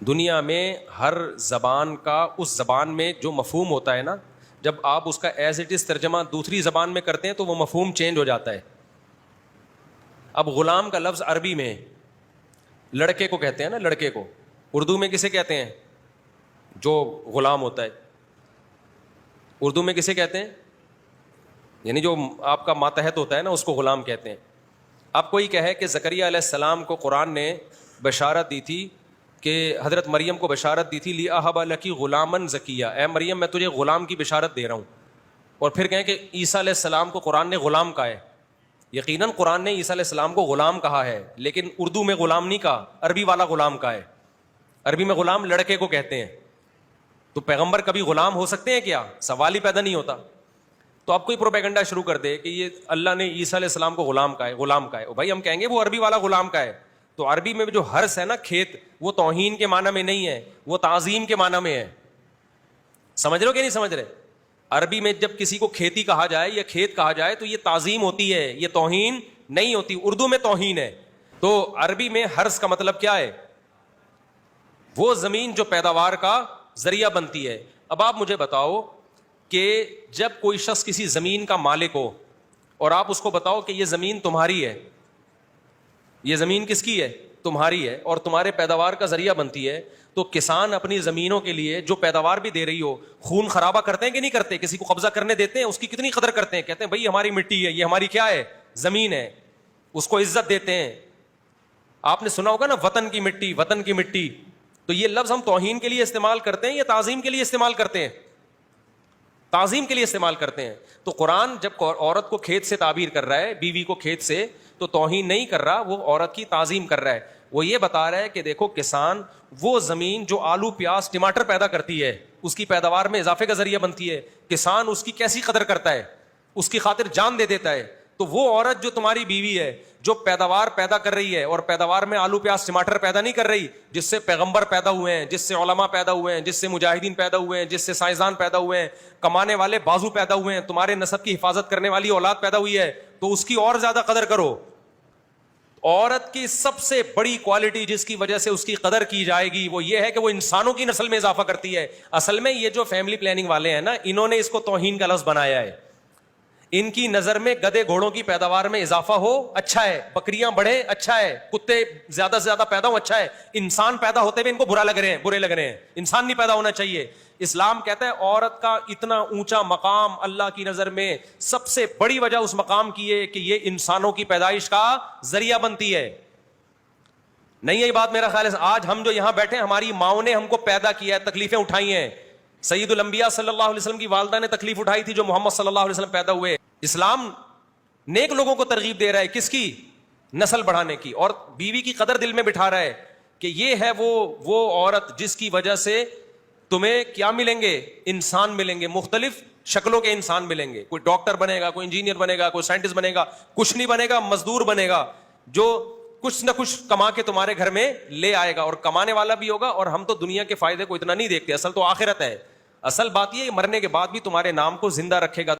دنیا میں ہر زبان کا اس زبان میں جو مفہوم ہوتا ہے نا، جب آپ اس کا ایز اٹ از ترجمہ دوسری زبان میں کرتے ہیں تو وہ مفہوم چینج ہو جاتا ہے. اب غلام کا لفظ عربی میں لڑکے کو کہتے ہیں نا، لڑکے کو اردو میں کسے کہتے ہیں؟ جو غلام ہوتا ہے اردو میں کسے کہتے ہیں؟ یعنی جو آپ کا ماتحت ہوتا ہے نا، اس کو غلام کہتے ہیں. اب کوئی کہے کہ زکریا علیہ السلام کو قرآن نے بشارت دی تھی کہ حضرت مریم کو بشارت دی تھی لِأَهَبَ لَكِ غُلَامًا زَكِيًّا، اے مریم میں تجھے غلام کی بشارت دے رہا ہوں. اور پھر کہیں کہ عیسیٰ علیہ السلام کو قرآن نے غلام کہا ہے. یقیناً قرآن نے عیسیٰ علیہ السلام کو غلام کہا ہے، لیکن اردو میں غلام نہیں کہا، عربی والا غلام کہا ہے. عربی میں غلام لڑکے کو کہتے ہیں. تو پیغمبر کبھی غلام ہو سکتے ہیں کیا؟ سوال ہی پیدا نہیں ہوتا. تو اب کوئی پروپیگنڈا شروع کر دے کہ یہ اللہ نے عیسیٰ علیہ السلام کو غلام کہا ہے، غلام کہا ہے. بھائی ہم کہیں گے وہ عربی والا غلام کا ہے. تو عربی میں جو حرث ہے نا، کھیت، وہ توہین کے معنی میں نہیں ہے، وہ تعظیم کے معنی میں ہے. سمجھ رہے ہو کہ نہیں سمجھ رہے؟ عربی میں جب کسی کو کھیتی کہا جائے یا کھیت کہا جائے تو یہ تعظیم ہوتی ہے، یہ توہین نہیں ہوتی. اردو میں توہین ہے. تو عربی میں حرث کا مطلب کیا ہے؟ وہ زمین جو پیداوار کا ذریعہ بنتی ہے. اب آپ مجھے بتاؤ کہ جب کوئی شخص کسی زمین کا مالک ہو اور آپ اس کو بتاؤ کہ یہ زمین تمہاری ہے، یہ زمین کس کی ہے؟ تمہاری ہے، اور تمہارے پیداوار کا ذریعہ بنتی ہے، تو کسان اپنی زمینوں کے لیے جو پیداوار بھی دے رہی ہو، خون خرابہ کرتے ہیں کہ نہیں کرتے؟ کسی کو قبضہ کرنے دیتے ہیں؟ اس کی کتنی قدر کرتے ہیں؟ کہتے ہیں بھائی ہماری مٹی ہے، یہ ہماری کیا ہے؟ زمین ہے. اس کو عزت دیتے ہیں. آپ نے سنا ہوگا نا، وطن کی مٹی، وطن کی مٹی. تو یہ لفظ ہم توہین کے لیے استعمال کرتے ہیں یا تعظیم کے لیے استعمال کرتے ہیں؟ تعظیم کے لیے استعمال کرتے ہیں. تو قرآن جب عورت کو کھیت سے تعبیر کر رہا ہے، بیوی کو کھیت سے، تو توہین نہیں کر رہا، وہ عورت کی تعظیم کر رہا ہے. وہ یہ بتا رہا ہے کہ دیکھو کسان، وہ زمین جو آلو پیاز ٹماٹر پیدا کرتی ہے، اس کی پیداوار میں اضافے کا ذریعہ بنتی ہے، کسان اس کی کیسی قدر کرتا ہے، اس کی خاطر جان دے دیتا ہے. تو وہ عورت جو تمہاری بیوی ہے، جو پیداوار پیدا کر رہی ہے، اور پیداوار میں آلو پیاز ٹماٹر پیدا نہیں کر رہی، جس سے پیغمبر پیدا ہوئے ہیں، جس سے علماء پیدا ہوئے ہیں، جس سے مجاہدین پیدا ہوئے ہیں، جس سے سائنسدان پیدا ہوئے ہیں، کمانے والے بازو پیدا ہوئے ہیں، تمہارے نسب کی حفاظت کرنے والی اولاد پیدا ہوئی ہے، تو اس کی اور زیادہ قدر کرو. عورت کی سب سے بڑی کوالٹی جس کی وجہ سے اس کی قدر کی جائے گی وہ یہ ہے کہ وہ انسانوں کی نسل میں اضافہ کرتی ہے. اصل میں یہ جو فیملی پلاننگ والے ہیں نا، انہوں نے اس کو توہین کا لفظ بنایا ہے. ان کی نظر میں گدے گھوڑوں کی پیداوار میں اضافہ ہو اچھا ہے، بکریاں بڑھے اچھا ہے، کتے زیادہ سے زیادہ پیدا ہو اچھا ہے. انسان پیدا ہوتے ہوئے ان کو برے لگ رہے ہیں. انسان نہیں پیدا ہونا چاہیے. اسلام کہتا ہے عورت کا اتنا اونچا مقام اللہ کی نظر میں سب سے بڑی وجہ اس مقام کی ہے کہ یہ انسانوں کی پیدائش کا ذریعہ بنتی ہے. نہیں یہ بات میرا خیال ہے آج ہم جو یہاں بیٹھے، ہماری ماؤں نے ہم کو پیدا کیا ہے، تکلیفیں اٹھائی ہیں. سید الانبیاء صلی اللہ علیہ وسلم کی والدہ نے تکلیف اٹھائی تھی جو محمد صلی اللہ علیہ وسلم پیدا ہوئے. اسلام نیک لوگوں کو ترغیب دے رہا ہے، کس کی؟ نسل بڑھانے کی. اور بیوی کی قدر دل میں بٹھا رہا ہے کہ یہ ہے وہ عورت جس کی وجہ سے تمہیں کیا ملیں گے؟ انسان ملیں گے، مختلف شکلوں کے انسان ملیں گے. کوئی ڈاکٹر بنے گا، کوئی انجینئر بنے گا، کوئی سائنٹسٹ بنے گا، کچھ نہیں بنے گا، مزدور بنے گا جو کچھ نہ کچھ کما کے تمہارے گھر میں لے آئے گا، اور کمانے والا بھی ہوگا. اور ہم تو دنیا کے فائدے کو اتنا نہیں دیکھتے، اصل تو آخرت ہے. اصل بات یہ مرنے کے بعد بھی تمہارے نام کو زندہ رکھے گا.